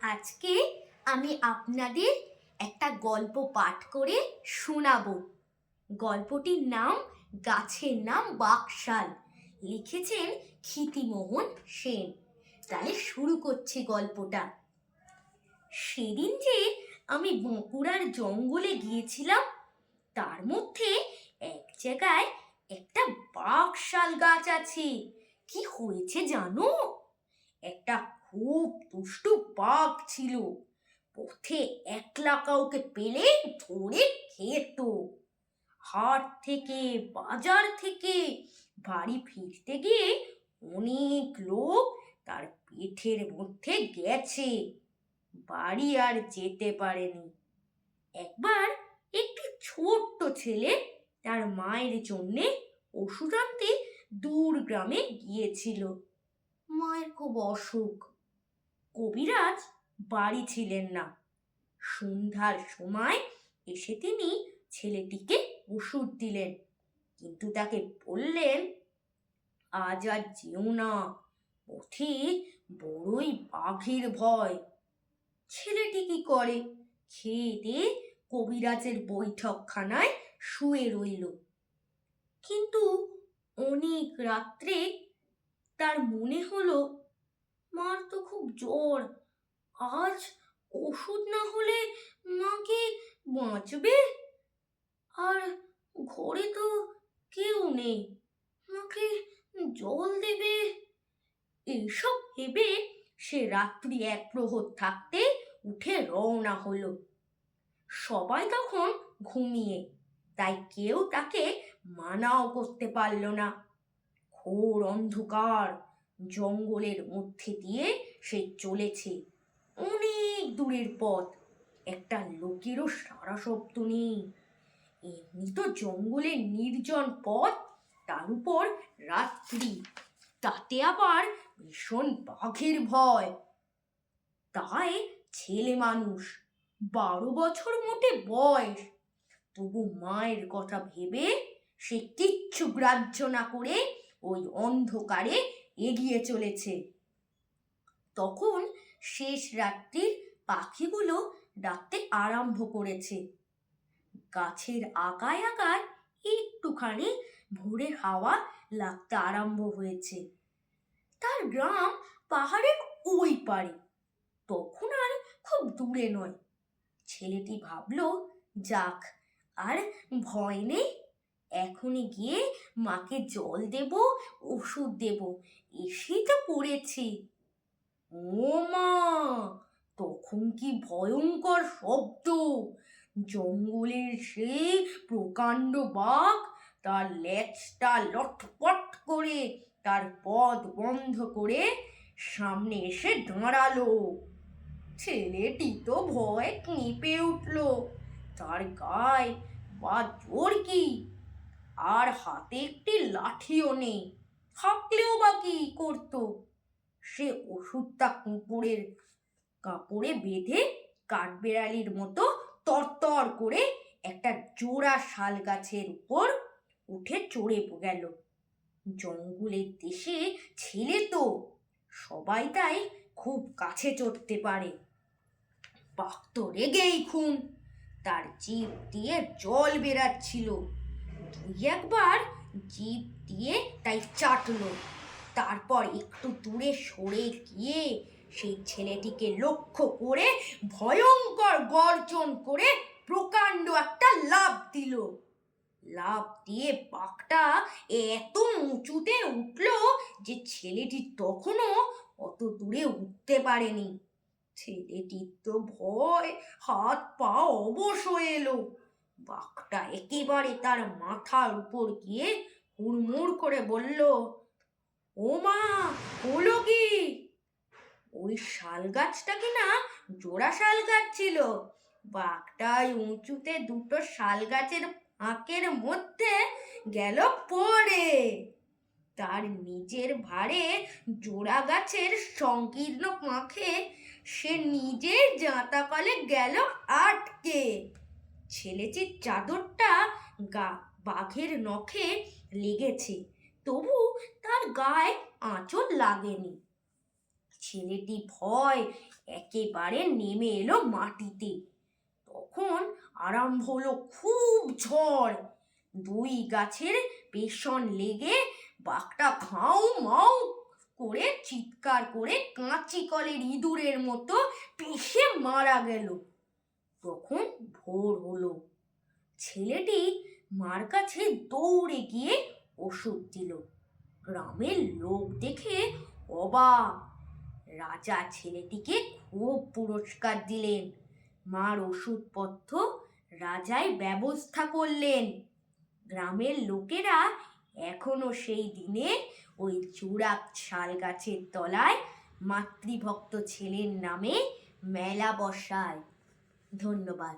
আজকে আমি আপনাদের একটা গল্প পাঠ করে শোনাবো। গল্পটির নাম গাছের নাম বাকশাল। লিখেছেন ক্ষিতিমোহন সেন। তাহলে শুরু করছি গল্পটা। সেদিন যে আমি বাঁকুড়ার জঙ্গলে গিয়েছিলাম, তার মধ্যে এক জায়গায় একটা বাকশাল গাছ আছে। কি হয়েছে জানো? একটা খুব দুষ্টু বাঘ ছিল। পথে একলা কাউকে পেলে ধরে খেত। হাট থেকে বাজার থেকে বাড়ি ফিরতে গিয়ে অনেক লোক তার পেটের মধ্যে গেছে, বাড়ি আর যেতে পারেনি। একবার একটি ছোট্ট ছেলে তার মায়ের জন্যে ওষুধ আনতে দূর গ্রামে গিয়েছিল। মায়ের খুব অসুখ। কবিরাজ বাড়ি ছিলেন না। সন্ধ্যার সময় এসে তিনি ছেলেটিকে ওষুধ দিলেন, কিন্তু তাকে বললেন, আজ আর যেও না, পথে বড়ই বাঘের ভয়। ছেলেটি কি করে? খেয়ে দিয়ে কবিরাজের বৈঠকখানায় শুয়ে রইল। কিন্তু অনেক রাত্রে তার মনে হলো, মার তো খুব জ্বর, আজ ওষুধ না হলে মা কি বাঁচবে? আর ঘরে তো কেউ নেই, মাকে জল দেবে। এইসব ভেবে সে রাত্রি এক প্রহর থাকতে উঠে রওনা হলো। সবাই তখন ঘুমিয়ে, তাই কেউ তাকে মানাও করতে পারল না। ঘোর অন্ধকার জঙ্গলের মধ্যে দিয়ে সে চলেছে। অনেক দূরের পথ, একটা লোকেরও সারা শব্দ নেই। এমনি তো জঙ্গলের নির্জন পথ, তার উপর রাত্রি, তাতে আবার ভীষণ বাঘের ভয়। তাই ছেলে মানুষ, 12 বছর মোটে বয়স, তবু মায়ের কথা ভেবে সে কিচ্ছু গ্রাহ্য না করে ওই অন্ধকারে এগিয়ে চলেছে। তখন শেষ রাত্রির পাখিগুলো ডাকতে আরম্ভ করেছে। গাছের আগায় আগায় একটুখানি ভোরের হাওয়া লাগতে আরম্ভ হয়েছে। তার গ্রাম পাহাড়ের ওই পারে, তখন আর খুব দূরে নয়। ছেলেটি ভাবল, যাক, আর ভয় নেই, এখনই গিয়ে মাকে জল দেব, ওষুধ দেব, এসেই তো পড়েছি। ও মা! তখন কি ভয়ঙ্কর শব্দ! জঙ্গলের সেই প্রকাণ্ড বাঘ তার লেজটা লটপট করে তার পথ বন্ধ করে সামনে এসে দাঁড়ালো। ছেলেটি তো ভয়ে কেঁপে উঠল। তার গায়ে বা জোর কি, আর হাতে একটি লাঠিও নেই, থাকলেও বা কি করতো? সে ওষুধটা কাপড়ে বেঁধে কাঠবেড়ালির মতো তরতর করে একটা জোড়া শাল গাছের উপর উঠে চড়ে গেল। জঙ্গলের দেশে ছেলে তো, সবাই তাই খুব কাছে চড়তে পারে। বাঘ তো রেগেই খুন, তার জিভ দিয়ে জল বেরাচ্ছিল। দুই একবার জিভ দিয়ে তাই চাটলো। তারপর একটু দূরে সরে গিয়ে সেই ছেলেটিকে লক্ষ্য করে ভয়ঙ্কর গর্জন করে প্রকাণ্ড একটা লাফ দিল। লাফ দিয়ে বাঘটা এত উঁচুতে উঠল যে ছেলেটি তখনও অত দূরে উঠতে পারেনি। ছেলেটির তো ভয়, হাত পা অবশ হয়ে এলো। বাঘটা একেবারে তার মাথার উপর গিয়ে হুড়মুড় করে বলল, ও মা, হলো কি? ওই শাল গাছটা কিনা জোড়া শাল গাছ ছিল। বাঘটাই উঁচুতে দুটো শাল গাছের ফাঁকের মধ্যে গেল পড়ে। তার নিজের ভারে জোড়া গাছের সংকীর্ণ পাঁখে সে নিজের জাঁতা কলে গেল আটকে। ছেলেটির চাদরটা বাঘের নখে লেগেছে, তবু তার গায়ে আঁচড় লাগেনি। ছেলেটি ভয় একেবারে নেমে এলো মাটিতে। তখন আরম্ভ হলো খুব ঝড়। দুই গাছের পেছন লেগে বাঘটা ঘাউ মাউ করে চিৎকার করে কাঁচি কলের ইঁদুরের মতো পিষে মারা গেল। তখন ভোর হলো। ছেলেটি মার কাছে দৌড়ে গিয়ে ওষুধ দিল। গ্রামের লোক দেখে অবাক। রাজা ছেলেটিকে খুব পুরস্কার দিলেন। মার ওষুধপত্র রাজাই ব্যবস্থা করলেন। গ্রামের লোকেরা এখনো সেই দিনে ওই চূড়াক শাল গাছের তলায় মাতৃভক্ত ছেলের নামে মেলা বসায়। ধন্যবাদ।